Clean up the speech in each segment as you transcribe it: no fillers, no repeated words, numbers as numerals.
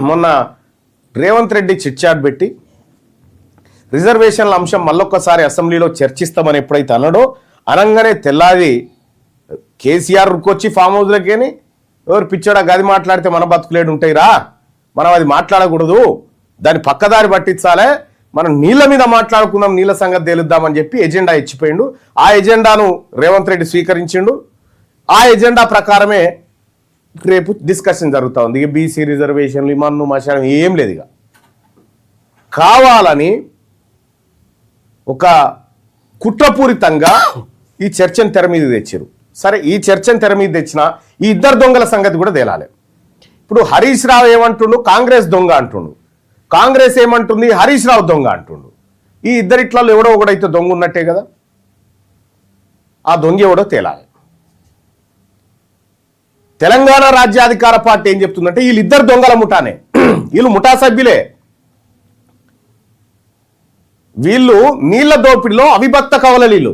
మొన్న రేవంత్ రెడ్డి చిట్చాట్ పెట్టి రిజర్వేషన్ల అంశం మళ్ళొక్కసారి అసెంబ్లీలో చర్చిస్తామని ఎప్పుడైతే అన్నాడో అనగానే తెల్లాది కేసీఆర్ రుక్కొచ్చి ఫామ్ హౌస్లకేని ఎవరు పిచ్చోడా గది మాట్లాడితే మన బతుకులేడు ఉంటాయిరా, మనం అది మాట్లాడకూడదు, దాన్ని పక్కదారి పట్టించాలే, మనం నీళ్ళ మీద మాట్లాడుకుందాం, నీళ్ళ సంగతి తేలుద్దామని చెప్పి ఎజెండా ఇచ్చిపోయిండు. ఆ ఎజెండాను రేవంత్ రెడ్డి స్వీకరించిండు. ఆ ఎజెండా ప్రకారమే రేపు డిస్కషన్ జరుగుతూ ఉంది. ఇక బీసీ రిజర్వేషన్లు ఇమన్ను మశానం ఏం లేదు. ఇక కావాలని ఒక కుట్రపూరితంగా ఈ చర్చను తెర మీద తెచ్చారు. సరే, ఈ చర్చను తెర మీద తెచ్చిన ఈ ఇద్దరు దొంగల సంగతి కూడా తేలాలి. ఇప్పుడు హరీష్ రావు ఏమంటుండు, కాంగ్రెస్ దొంగ అంటుండు. కాంగ్రెస్ ఏమంటుంది, హరీష్ రావు దొంగ అంటుండు. ఈ ఇద్దరిట్లలో ఎవడో ఒకడైతే దొంగ ఉన్నట్టే కదా. ఆ దొంగ ఎవడో తేలాలి. తెలంగాణ రాజ్యాధికార పార్టీ ఏం చెప్తుందంటే వీళ్ళిద్దరు దొంగల ముఠానే, వీళ్ళు ముఠా సభ్యులే. వీళ్ళు నీళ్ల దోపిడిలో అవిభక్త కవలలీలు.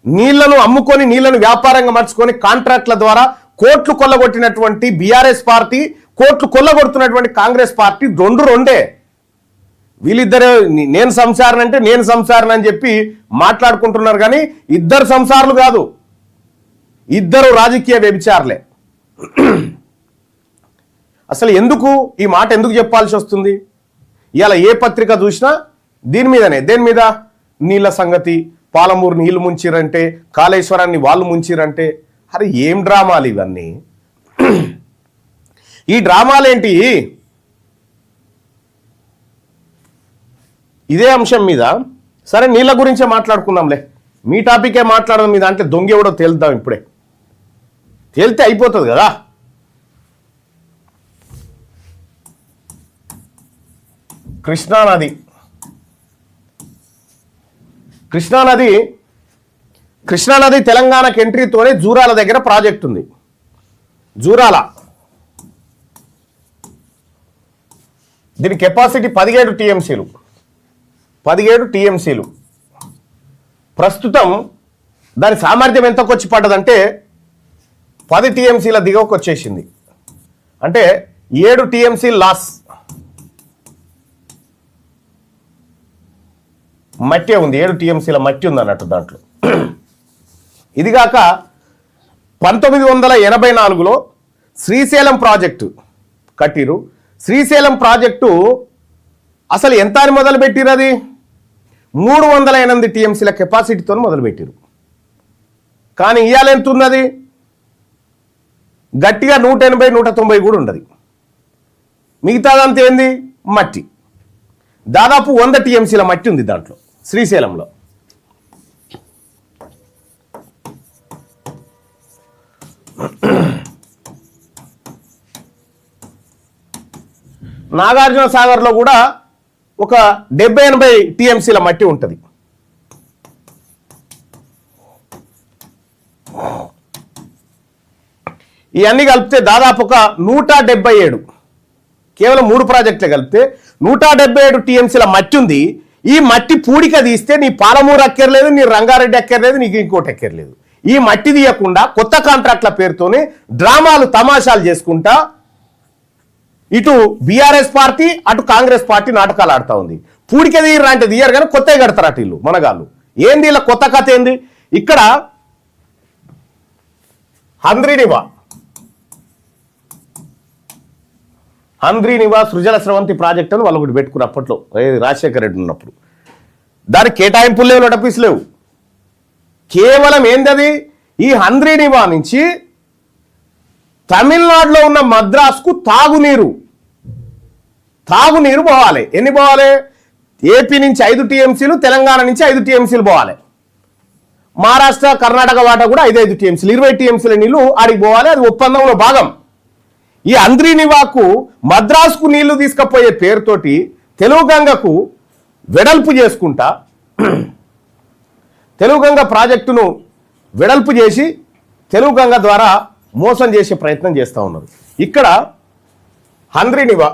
నీళ్లను అమ్ముకొని నీళ్లను వ్యాపారంగా మార్చుకొని కాంట్రాక్ట్ల ద్వారా కోట్లు కొల్లగొట్టినటువంటి బీఆర్ఎస్ పార్టీ, కోట్లు కొల్లగొడుతున్నటువంటి కాంగ్రెస్ పార్టీ రెండే. వీళ్ళిద్దరే నేను సంసారం అంటే నేను సంసారం అని చెప్పి మాట్లాడుకుంటున్నారు. కానీ ఇద్దరు సంసారాలు కాదు, ఇద్దరు రాజకీయ వ్యభిచారులే. అసలు ఎందుకు ఈ మాట ఎందుకు చెప్పాల్సి వస్తుంది? ఇవాళ ఏ పత్రిక చూసినా దీని మీదనే, దేని మీద, నీళ్ళ సంగతి, పాలమూరు నీళ్లు ముంచిరంటే, కాళేశ్వరాన్ని వాళ్ళు ముంచిరంటే. అరే ఏం డ్రామాలు ఇవన్నీ, ఈ డ్రామాలేంటి? ఇదే అంశం మీద సరే నీళ్ళ గురించే మాట్లాడుకుందాంలే, మీ టాపికే మాట్లాడదాం. మీ దాంట్లో దొంగ ఎవడో తేలుద్దాం. ఇప్పుడే తేలితే అయిపోతుంది కదా. కృష్ణానది తెలంగాణకు ఎంట్రీతోనే జూరాల దగ్గర ప్రాజెక్ట్ ఉంది. జూరాల దీని కెపాసిటీ 17 టీఎంసీలు. ప్రస్తుతం దాని సామర్థ్యం ఎంతకు వచ్చి పడ్డదంటే 10 టీఎంసీల దిగువకు వచ్చేసింది. అంటే 7 టీఎంసీ లాస్. మట్టి ఉంది, 7 టీఎంసీల మట్టి ఉంది అన్నట్టు దాంట్లో. ఇదిగాక 1984లో శ్రీశైలం ప్రాజెక్టు కట్టిరు. శ్రీశైలం ప్రాజెక్టు అసలు ఎంత అని మొదలుపెట్టిరు? అది 308 టీఎంసీల కెపాసిటీతో మొదలుపెట్టిరు. కానీ ఇవాళ ఎంత ఉంది? అది గట్టిగా 180-190 కూడా ఉండదు. మిగతాదంతా ఏంది? మట్టి. దాదాపు 100 టీఎంసీల మట్టి ఉంది దాంట్లో శ్రీశైలంలో. నాగార్జున సాగర్లో కూడా ఒక 70-80 టీఎంసీల మట్టి ఉంటుంది. ఇవన్నీ కలిపితే దాదాపు ఒక 177, కేవలం 3 ప్రాజెక్టులు కలిపితే 177 టీఎంసీల మట్టి ఉంది. ఈ మట్టి పూడిక తీస్తే నీ పాలమూరు అక్కర్లేదు, నీ రంగారెడ్డి అక్కర్లేదు, నీకు ఇంకోటి అక్కర్లేదు. ఈ మట్టి తీయకుండా కొత్త కాంట్రాక్ట్ల పేరుతోనే డ్రామాలు తమాషాలు చేసుకుంటా ఇటు బీఆర్ఎస్ పార్టీ అటు కాంగ్రెస్ పార్టీ నాటకాలు ఆడుతూ ఉంది. పూడిక తీయరా అంటే తీయరు కానీ కొత్తగా కడతారు అటు ఇల్లు మనగాళ్ళు. ఏంది ఇలా కొత్త కథ ఏంది? ఇక్కడ హంద్రీనివా సృజల స్రవంతి ప్రాజెక్ట్ అని వాళ్ళు ఒకటి పెట్టుకున్నారు అప్పట్లో, రాజశేఖర రెడ్డి ఉన్నప్పుడు. దానికి కేటాయింపులు లేవు, నోటిఫీస్ లేవు. కేవలం ఏంటది? ఈ హంద్రీనివా నుంచి తమిళనాడులో ఉన్న మద్రాసుకు తాగునీరు పోవాలి. ఎన్ని పోవాలి? ఏపీ నుంచి 5 టీఎంసీలు, తెలంగాణ నుంచి 5 టీఎంసీలు పోవాలి. మహారాష్ట్ర కర్ణాటక వాటా కూడా 5 టీఎంసీలు, 20 టీఎంసీల నీళ్లు ఆడికి పోవాలి. అది ఒప్పందంలో భాగం. ఈ హంద్రీనివాకు మద్రాసుకు నీళ్లు తీసుకుపోయే పేరుతోటి తెలుగు గంగకు వెడల్పు చేసుకుంటా, తెలుగు గంగ ప్రాజెక్టును వెడల్పు చేసి తెలుగు గంగ ద్వారా మోసం చేసే ప్రయత్నం చేస్తూ ఉన్నారు. ఇక్కడ హంద్రీనివా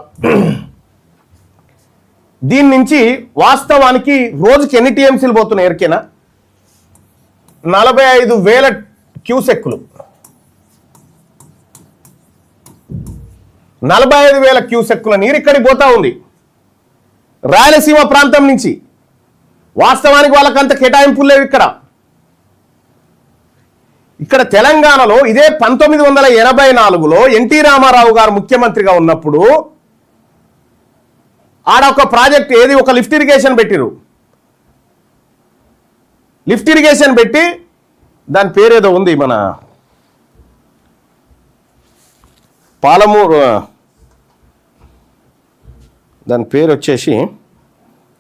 దీని నుంచి వాస్తవానికి రోజుకి ఎన్ని టీఎంసీలు పోతున్నాయి? ఎరికేనా? 45,000 క్యూసెక్కులు. 45,000 క్యూసెక్కుల నీరు ఇక్కడికి పోతా ఉంది రాయలసీమ ప్రాంతం నుంచి. వాస్తవానికి వాళ్ళకంత కేటాయింపులు లేవు ఇక్కడ తెలంగాణలో. ఇదే 1984లో ఎన్టీ రామారావు గారు ముఖ్యమంత్రిగా ఉన్నప్పుడు ఆడ ఒక ప్రాజెక్ట్ ఏది, ఒక లిఫ్ట్ ఇరిగేషన్ పెట్టిరు. లిఫ్ట్ ఇరిగేషన్ పెట్టి దాని పేరేదో ఉంది, మన పాలమూరు, దాని పేరు వచ్చేసి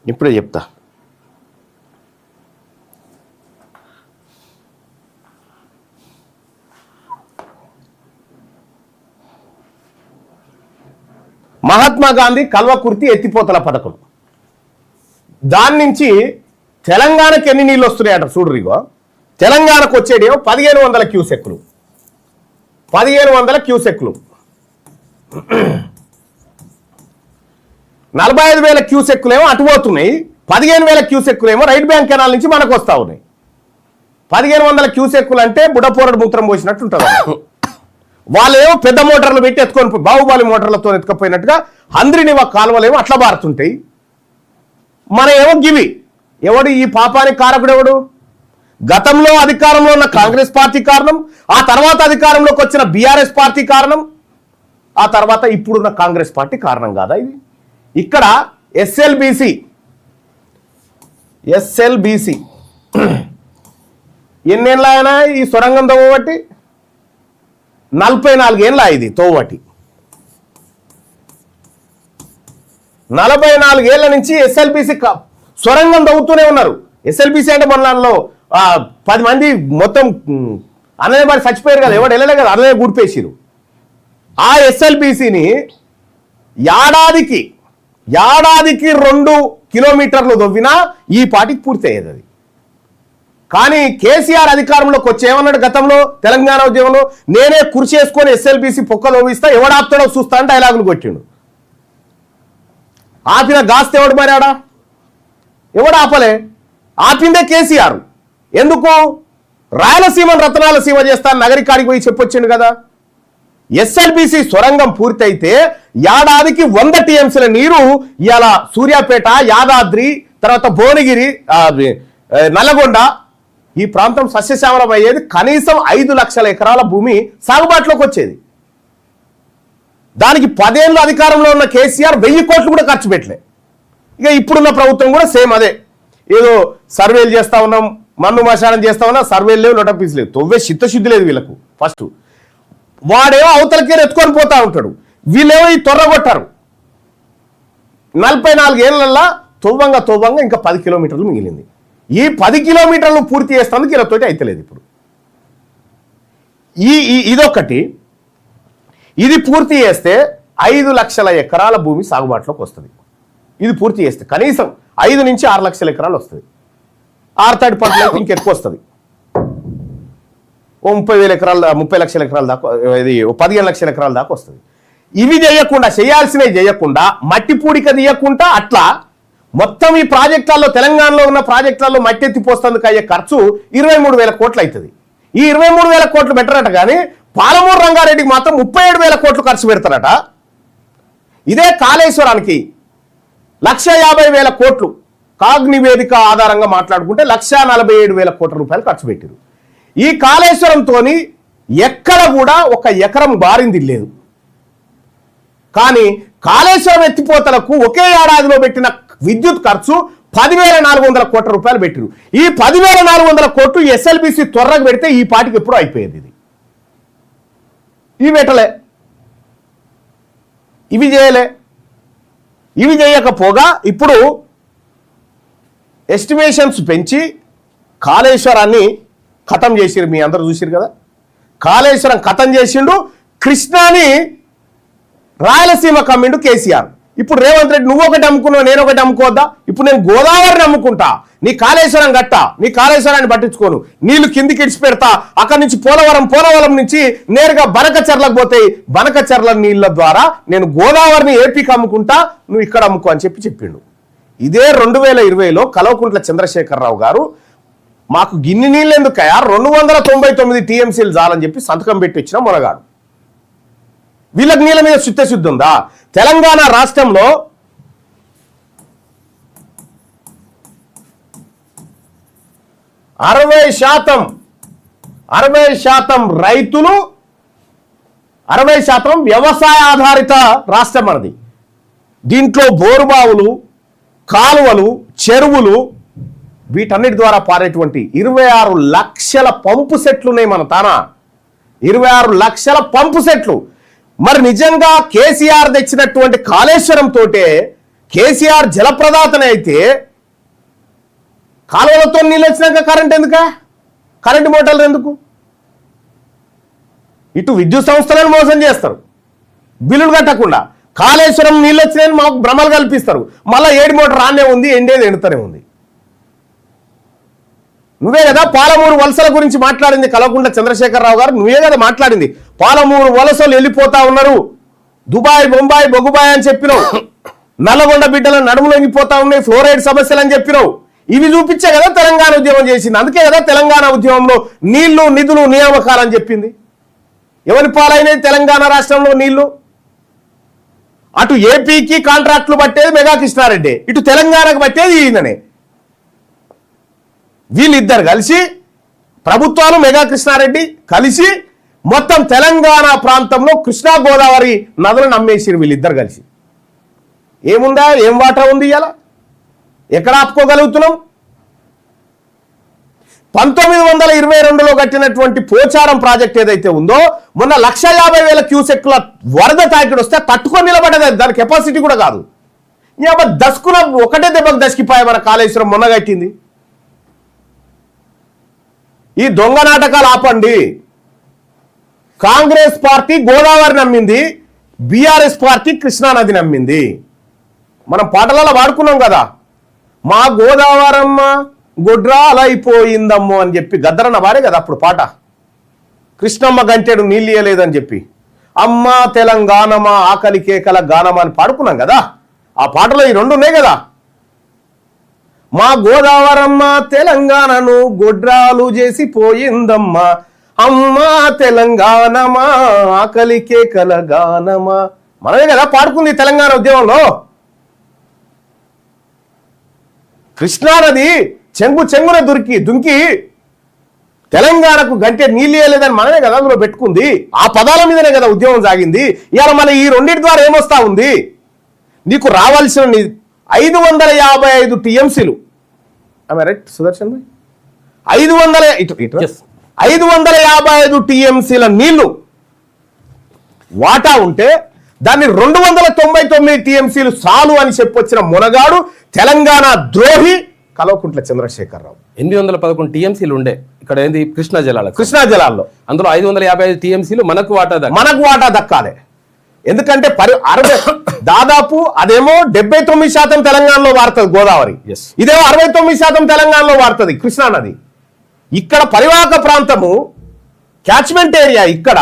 ఇప్పుడే చెప్తా. మహాత్మా గాంధీ కల్వకుర్తి ఎత్తిపోతల పథకం. దాని నుంచి తెలంగాణకి ఎన్ని నీళ్ళు వస్తున్నాయట చూడరిగో. తెలంగాణకు వచ్చేదేమో 1500 క్యూసెక్కులు. 1500 క్యూసెక్కులు. 45,000 క్యూసెక్కులేమో అటు పోతున్నాయి. 15,000 క్యూసెక్కులేమో రైట్ బ్యాంక్ కెనాల్ నుంచి మనకు వస్తా ఉన్నాయి. 1500 క్యూసెక్కులు అంటే బుడపోరడు మూత్రం పోసినట్టు ఉంటుంది. వాళ్ళేమో పెద్ద మోటార్లు పెట్టి ఎత్తుకొని, బాహుబలి మోటార్లతో ఎత్తుకపోయినట్టుగా హంద్రినివా కాలువలేమో అట్లా బారుతుంటాయి. మన ఏమో గివి. ఎవడు ఈ పాపానికి కారకుడు? ఎవడు? గతంలో అధికారంలో ఉన్న కాంగ్రెస్ పార్టీ కారణం, ఆ తర్వాత అధికారంలోకి వచ్చిన బీఆర్ఎస్ పార్టీ కారణం, ఆ తర్వాత ఇప్పుడున్న కాంగ్రెస్ పార్టీ కారణం కాదా ఇది? ఇక్కడ ఎస్ఎల్బిసి ఎన్నేళ్ళ అయినా ఈ సొరంగం తవ్వబట్టి 44 ఏళ్ళ ఇది తోవటి. 44 ఏళ్ల నుంచి ఎస్ఎల్బిసి సొరంగం తవ్వుతూనే ఉన్నారు. ఎస్ఎల్బిసి అంటే మొన్నలో 10 మంది మొత్తం అన్నయ్య మరి చచ్చిపోయారు కదా, ఎవడు వెళ్ళలే కదా, అన్నయ్య గుడిపేసిరు. ఆ ఎస్ఎల్బిసిని ఏడాదికి 2 కిలోమీటర్లు దొవ్వినా ఈ పాటికి పూర్తి అయ్యేది అది. కానీ కేసీఆర్ అధికారంలోకి వచ్చి ఏమన్నాడు గతంలో తెలంగాణ ఉద్యమంలో, నేనే కుర్చీ వేసుకొని ఎస్ఎల్బిసి పొక్కలు తవ్విస్తా, ఎవడాపుతాడో చూస్తా అని డైలాగులు కొట్టిండు. ఆపిన గాస్తే ఎవడు మరాడా? ఎవడు ఆపలే? ఆపిందే కేసీఆర్. ఎందుకు? రాయలసీమను రత్నాల సీమ చేస్తాను నగరికాడికి పోయి చెప్పొచ్చిండు కదా. ఎస్ఎల్బిసి సొరంగం పూర్తయితే ఏడాదికి 100 టీఎంసీల నీరు ఇవాళ సూర్యాపేట, యాదాద్రి, తర్వాత భువనగిరి, నల్లగొండ ఈ ప్రాంతం సస్యశ్యామలం అయ్యేది. కనీసం 5 లక్షల ఎకరాల భూమి సాగుబాటులోకి వచ్చేది. దానికి 10 ఏళ్ళు అధికారంలో ఉన్న కేసీఆర్ 1000 కోట్లు కూడా ఖర్చు పెట్టలే. ఇక ఇప్పుడున్న ప్రభుత్వం కూడా సేమ్ అదే. ఏదో సర్వేలు చేస్తా ఉన్నాం, మన్ను మశానం చేస్తా ఉన్నా, సర్వేలు లేవు, నోటపీస్ లేవు, తొవ్వే చిత్తశుద్ధి లేదు వీళ్ళకు. ఫస్ట్ వాడేమో అవతలకే ఎత్తుకొని పోతా ఉంటాడు, వీళ్ళేమో ఈ తొర్రగొట్టారు. 44 ఏళ్ళల్లో తొవ్వంగా ఇంకా 10 కిలోమీటర్లు మిగిలింది. ఈ 10 కిలోమీటర్లు పూర్తి చేస్తానికి వీళ్ళతోటి అయితలేదు. ఇప్పుడు ఇదొకటి. ఇది పూర్తి చేస్తే 5 లక్షల ఎకరాల భూమి సాగుబాటులోకి వస్తుంది. ఇది పూర్తి చేస్తే కనీసం 5 నుంచి 6 లక్షల ఎకరాలు వస్తుంది. 6 పంటలకు ఇంకెక్కువ వస్తుంది. 30,000 ఎకరాలు, 30 లక్షల ఎకరాల దాకా, ఇది 15 లక్షల ఎకరాల దాకా వస్తుంది. ఇవి చేయకుండా, చేయాల్సినవి చేయకుండా, మట్టి పూడిక తీయకుండా అట్లా మొత్తం ఈ ప్రాజెక్టులలో, తెలంగాణలో ఉన్న ప్రాజెక్టులలో మట్టి ఎత్తిపోస్తందుకు అయ్యే ఖర్చు 23,000 కోట్లు అవుతుంది. ఈ 23,000 కోట్లు పెట్టరట, కానీ పాలమూరు రంగారెడ్డికి మాత్రం 37,000 కోట్లు ఖర్చు పెడతారట. ఇదే కాళేశ్వరానికి 1,50,000 కోట్లు కాగ్ నివేదిక ఆధారంగా మాట్లాడుకుంటే 1,47,000 కోట్ల రూపాయలు ఖర్చు పెట్టారు. ఈ కాళేశ్వరంతో ఎక్కడ కూడా ఒక ఎకరం బారింది లేదు. కానీ కాళేశ్వరం ఎత్తిపోతలకు ఒకే ఏడాదిలో పెట్టిన విద్యుత్ ఖర్చు 10,400 కోట్ల రూపాయలు పెట్టారు. ఈ 10,400 కోట్లు ఎస్ఎల్బిసి త్వరగా పెడితే ఈ పాటికి ఎప్పుడూ అయిపోయేది. ఇది ఇవి పెట్టలే, ఇవి చేయలే. ఇవి చేయకపోగా ఇప్పుడు ఎస్టిమేషన్స్ పెంచి కాళేశ్వరాన్ని ఖతం చేసిరు. మీ అందరూ చూసిరు కదా, కాళేశ్వరం ఖతం చేసిండు. కృష్ణాని రాయలసీమ కమ్మిండు కేసీఆర్. ఇప్పుడు రేవంత్ రెడ్డి నువ్వు ఒకటి అమ్ముకున్నావు, నేను ఒకటి అమ్ముకోవద్దా? ఇప్పుడు నేను గోదావరిని అమ్ముకుంటా, నీ కాళేశ్వరం గట్ట, నీ కాళేశ్వరాన్ని పట్టించుకోను, నీళ్లు కిందికి ఇడిచి పెడతా. అక్కడి నుంచి పోలవరం నుంచి నేరుగా బనకచర్లకు పోతాయి. బనకచర్ల నీళ్ల ద్వారా నేను గోదావరిని ఏపీకి అమ్ముకుంటా, నువ్వు ఇక్కడ అమ్ముకో అని చెప్పిండు. ఇదే 2020లో కల్వకుంట్ల చంద్రశేఖరరావు గారు మాకు గిన్ని నీళ్ళు ఎందుకయా, 299 టీఎంసీలు చాలని చెప్పి సంతకం పెట్టి వచ్చిన మొనగాడు. వీళ్ళకి నీళ్ళ మీద చిత్తశుద్ధి ఉందా? తెలంగాణ రాష్ట్రంలో 60% రైతులు, 60% వ్యవసాయ ఆధారిత రాష్ట్రం మనది. దీంట్లో బోరుబావులు, కాలువలు, చెరువులు వీటన్నిటి ద్వారా పారేటువంటి 26 లక్షల పంపు సెట్లు ఉన్నాయి మన తానా. 26 లక్షల పంపు సెట్లు. మరి నిజంగా కేసీఆర్ తెచ్చినటువంటి కాళేశ్వరం తోటే కేసీఆర్ జలప్రదాతనే అయితే కాలువలతో నీళ్ళు వచ్చినాక కరెంట్ ఎందుకా? కరెంటు మోటార్లు ఎందుకు? ఇటు విద్యుత్ సంస్థలను మోసం చేస్తారు బిల్లులు కట్టకుండా. కాళేశ్వరం నీళ్ళు వచ్చినాయని మాకు భ్రమలు కల్పిస్తారు. మళ్ళీ 7 మోటార్ రానే ఉంది, ఎండేది ఎండుతూనే ఉంది. నువ్వే కదా పాలమూరు వలసల గురించి మాట్లాడింది కల్వకుంట్ల చంద్రశేఖరరావు గారు. నువ్వే కదా మాట్లాడింది. పాలమూరు వలసలు వెళ్ళిపోతా ఉన్నారు, దుబాయ్, బొంబాయి, బొగుబాయ్ అని చెప్పినావు. నల్లగొండ బిడ్డల నడుములు ఎంగిపోతా ఉన్నాయి, ఫ్లోరైడ్ సమస్యలు అని చెప్పినావు. ఇవి చూపించే కదా తెలంగాణ ఉద్యమం చేసింది. అందుకే కదా తెలంగాణ ఉద్యమంలో నీళ్లు, నిధులు, నియామకాలని చెప్పింది. ఎవరి పాలైనది తెలంగాణ రాష్ట్రంలో నీళ్లు? అటు ఏపీకి కాంట్రాక్టులు పట్టేది మెగా కృష్ణారెడ్డి, ఇటు తెలంగాణకు పట్టేది ఈయననే. వీళ్ళిద్దరు కలిసి ప్రభుత్వాలు, మెగా కృష్ణారెడ్డి కలిసి మొత్తం తెలంగాణ ప్రాంతంలో కృష్ణా గోదావరి నదులను అమ్మేసిరు వీళ్ళిద్దరు కలిసి. ఏముందా? ఏం వాటా ఉంది ఇవాళ? ఎక్కడ ఆపుకోగలుగుతున్నాం? 1922లో కట్టినటువంటి పోచారం ప్రాజెక్ట్ ఏదైతే ఉందో, మొన్న 150,000 క్యూసెక్ల వరద తాకిడి వస్తే తట్టుకొని నిలబడ్డది. దాని కెపాసిటీ కూడా కాదు. దస్కున ఒకటే దెబ్బకు దసికిపోయా మన కాళేశ్వరం మొన్న కట్టింది. ఈ దొంగ నాటకాలు ఆపండి. కాంగ్రెస్ పార్టీ గోదావరి నమ్మింది, బీఆర్ఎస్ పార్టీ కృష్ణానది నమ్మింది. మనం పాటలలో వాడుకున్నాం కదా, మా గోదావరమ్మ గొడ్రాలైపోయిందమ్మో అని చెప్పి గద్దరన్న వారే కదా అప్పుడు పాట. కృష్ణమ్మ గంటెడు నీళ్ళు ఇయ్యలేదని చెప్పి అమ్మ తెలంగాణమా ఆకలి కేకల గానమా అని పాడుకున్నాం కదా. ఆ పాటలో ఈ రెండు ఉన్నాయి కదా. మా గోదావరమ్మ తెలంగాణను గొడ్రాలు చేసి పోయిందమ్మా, అమ్మ తెలంగాణమా ఆకలి కేకల గానమా. మనమే కదా పాడుకుంది తెలంగాణ ఉద్యమంలో. కృష్ణానది చెంగున దుంకి తెలంగాణకు గంటే నీళ్ళు ఇయ్యలేదని మనమే కదా అందులో పెట్టుకుంది. ఆ పదాల మీదనే కదా ఉద్యమం సాగింది. ఇవాళ మన ఈ రెండింటి ద్వారా ఏమొస్తా ఉంది? నీకు రావాల్సిన 555 టీఎంసీలు, రైట్ సుదర్శన్ భాయ్, 555 టీఎంసీల నీళ్లు వాటా ఉంటే దాన్ని 299 టీఎంసీలు చాలు అని చెప్పొచ్చిన మునగాడు తెలంగాణ ద్రోహి కల్వకుంట్ల చంద్రశేఖరరావు. 811 టీఎంసీలు ఉండే ఇక్కడ ఏంది కృష్ణా జలాల్లో, అందులో 555 టీఎంసీలు మనకు వాటా దక్కాలి. ఎందుకంటే దాదాపు అదేమో 79% తెలంగాణలో వాడుతుంది గోదావరి, ఇదేమో 69% తెలంగాణలో వాడుతుంది కృష్ణానది. ఇక్కడ పరివాహక ప్రాంతము క్యాచ్మెంట్ ఏరియా, ఇక్కడ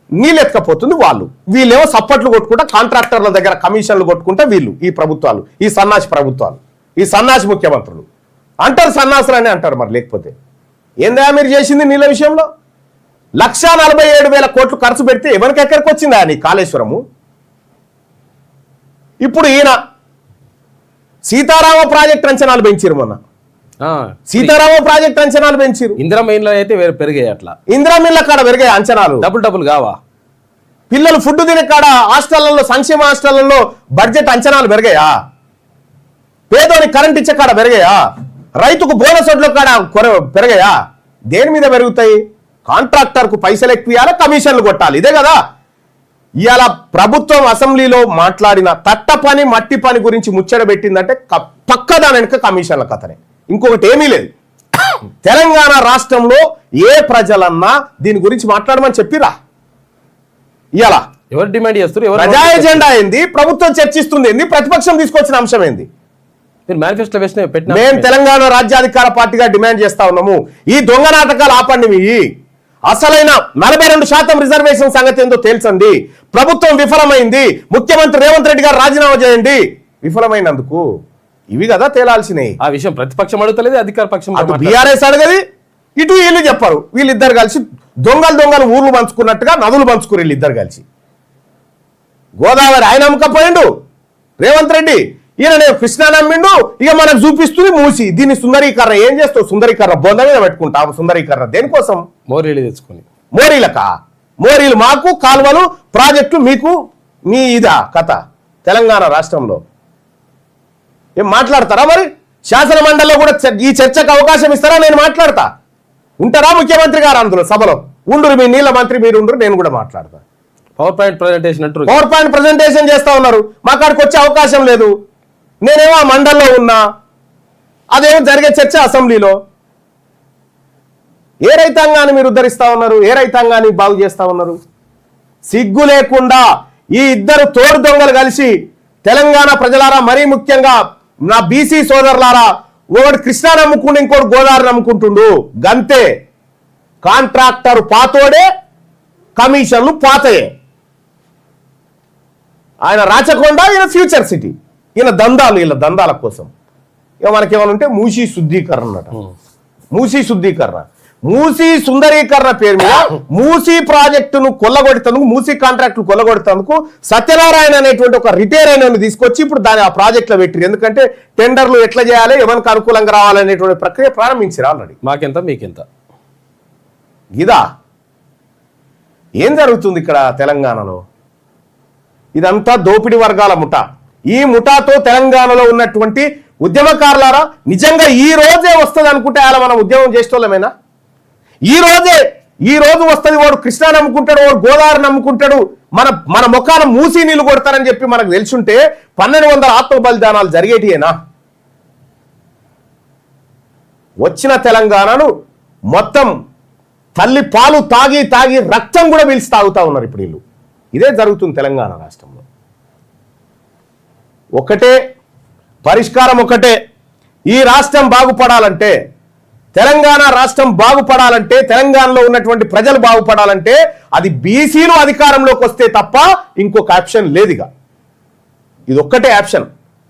నీళ్ళు ఎత్తుకపోతుంది వాళ్ళు. వీళ్ళేమో సప్పట్లు కొట్టుకుంటా కాంట్రాక్టర్ల దగ్గర కమిషన్లు కొట్టుకుంటా వీళ్ళు, ఈ ప్రభుత్వాలు, ఈ సన్నాసి ప్రభుత్వాలు, ఈ సన్నాసి ముఖ్యమంత్రులు అంటారు. సన్నాసులు అని అంటారు. మరి లేకపోతే ఏందా మీరు చేసింది నీళ్ళ విషయంలో? 147,000 కోట్లు ఖర్చు పెడితే ఎవరికి ఎక్కడికి వచ్చిందా నీ కాళేశ్వరము? ఇప్పుడు ఈయన సీతారామ ప్రాజెక్ట్ అంచనాలు పెంచారు. మొన్న సీతారామ ప్రాజెక్ట్ అంచనాలు పెంచారు. ఇందిరామిన్లో అయితే పెరిగాయి. అట్లా ఇందిరామిన్ల కాడ పెరిగాయి అంచనాలు. డబుల్ కావా? పిల్లలు ఫుడ్ తినే కాడ హాస్టళ్లలో, సంక్షేమ హాస్టళ్లలో బడ్జెట్ అంచనాలు పెరిగాయా? పేదోని కరెంట్ ఇచ్చే కాడ పెరిగాయా? రైతుకు బోనస్ వడ్ల కాడ పెరిగాయా? దేని మీద పెరుగుతాయి? కాంట్రాక్టర్ కు పైసలు ఎక్కువ, కమిషన్లు కొట్టాలి. ఇదే కదా ఇవాళ ప్రభుత్వం అసెంబ్లీలో మాట్లాడిన తట్ట పని మట్టి పని గురించి ముచ్చట పెట్టిందంటే పక్క దాని వెనుక కమిషన్ల కథనే, ఇంకొకటి ఏమీ లేదు. తెలంగాణ రాష్ట్రంలో ఏ ప్రజలన్నా దీని గురించి మాట్లాడమని చెప్పిరా? ఇవాళ ఎవరు డిమాండ్ చేస్తారు? ప్రజా ఎజెండా ఏంది? ప్రభుత్వం చర్చిస్తుంది ఏంది? ప్రతిపక్షం తీసుకొచ్చిన అంశం ఏంది? మేనిఫెస్టో మేము తెలంగాణ రాజ్యాధికార పార్టీగా డిమాండ్ చేస్తా ఉన్నాము, ఈ దొంగ నాటకాలు ఆపండి. మీ అసలైన 42% రిజర్వేషన్ సంగతి ఏందో తేల్చండి. ప్రభుత్వం విఫలమైంది, ముఖ్యమంత్రి రేవంత్ రెడ్డి గారు రాజీనామా చేయండి. విఫలమైనందుకు ఇవి కదా తేలాల్సినవి. ఆ విషయం ప్రతిపక్షం అడుగుతలేదు, అధికార పక్షం బీఆర్ఎస్ అడగది, ఇటు వీళ్ళు చెప్పారు. వీళ్ళిద్దరు కలిసి దొంగలు ఊర్లు పంచుకున్నట్టుగా నదులు పంచుకుని వీళ్ళిద్దరు కలిసి గోదావరి ఆయన అమ్మకపోయిండు రేవంత్ రెడ్డి, ఈయన నేను కృష్ణా నమ్మిండు, ఇక మనకు చూపిస్తుంది మూసి. దీన్ని సుందరీకరణ ఏం చేస్తావు? సుందరీకరణ బొంద మీద పెట్టుకుంటాము. సుందరీకరణ దేనికోసం? మోరీలు తెచ్చుకొని. మోరీలకా? మోరీలు మాకు, కాలువలు ప్రాజెక్టులు మీకు. మీ ఇదా కథ తెలంగాణ రాష్ట్రంలో? ఏం మాట్లాడతారా మరి? శాసన మండలిలో కూడా ఈ చర్చకు అవకాశం ఇస్తారా? నేను మాట్లాడతా. ఉంటారా ముఖ్యమంత్రి గారు అందులో సభలో? ఉండురు, మీ నీళ్ళ మంత్రి మీరు ఉండురు, నేను కూడా మాట్లాడతా. పవర్ పాయింట్ ప్రజెంటేషన్ అంటారు. పవర్ పాయింట్ ప్రజెంటేషన్ చేస్తా ఉన్నారు, మా కాడికి వచ్చే అవకాశం లేదు. నేనేమో ఆ మండల్లో ఉన్నా, అదేమో జరిగే చర్చ అసెంబ్లీలో. ఏ రైతాంగాన్ని మీరు ఉద్ధరిస్తా ఉన్నారు? ఏ రైతాంగాన్ని బాగు చేస్తా ఉన్నారు? సిగ్గు లేకుండా ఈ ఇద్దరు తోడు దొంగలు కలిసి తెలంగాణ ప్రజలారా, మరీ ముఖ్యంగా నా బీసీ సోదరులారా, ఒకడు కృష్ణా నమ్ముకుంటూ ఇంకోటి గోదావరి నమ్ముకుంటుండు. గంతే. కాంట్రాక్టర్ పాతోడే, కమిషన్లు పాతయే. ఆయన రాచకొండ, ఈయన ఫ్యూచర్ సిటీ. ఈయన దందాలు, వీళ్ళ దందాల కోసం. ఇక మనకేమైనా ఉంటే మూసీ శుద్ధీకరణ అట. మూసీ శుద్ధీకరణ, మూసీ సుందరీకరణ పేరు మీద మూసీ ప్రాజెక్టును కొల్లగొడుతందుకు, మూసీ కాంట్రాక్టులు కొల్లగొడుతందుకు సత్యనారాయణ అనేటువంటి ఒక రిటైర్ అయిన తీసుకొచ్చి ఇప్పుడు దాన్ని ఆ ప్రాజెక్టులో పెట్టిరు. ఎందుకంటే టెండర్లు ఎట్లా చేయాలి, ఎవరికి అనుకూలంగా రావాలనేటువంటి ప్రక్రియ ప్రారంభించారు ఆల్రెడీ. మాకెంత మీకెంత ఇదా ఏం జరుగుతుంది ఇక్కడ తెలంగాణలో? ఇదంతా దోపిడీ వర్గాల ముఠ. ఈ ముఠాతో తెలంగాణలో ఉన్నటువంటి ఉద్యమకారులారా, నిజంగా ఈ రోజే వస్తుంది అనుకుంటే అలా మనం ఉద్యమం చేసేటోళ్ళమేనా? ఈ రోజు వస్తుంది, వాడు కృష్ణా నమ్ముకుంటాడు, వాడు గోదావరి నమ్ముకుంటాడు, మన ముఖాన మూసి నీళ్లు కొడతారని చెప్పి మనకు తెలుసుంటే 1200 ఆత్మ బలిదానాలు జరిగేటియేనా? వచ్చిన తెలంగాణను మొత్తం తల్లి పాలు తాగి తాగి రక్తం కూడా పీల్చి తాగుతా ఉన్నారు ఇప్పుడు వీళ్ళు. ఇదే జరుగుతుంది తెలంగాణ రాష్ట్రంలో. ఒకటే పరిష్కారం, ఒకటే. ఈ రాష్ట్రం బాగుపడాలంటే, తెలంగాణ రాష్ట్రం బాగుపడాలంటే, తెలంగాణలో ఉన్నటువంటి ప్రజలు బాగుపడాలంటే అది బీసీలు అధికారంలోకి వస్తే తప్ప ఇంకొక ఆప్షన్ లేదుగా. ఇది ఒక్కటే ఆప్షన్.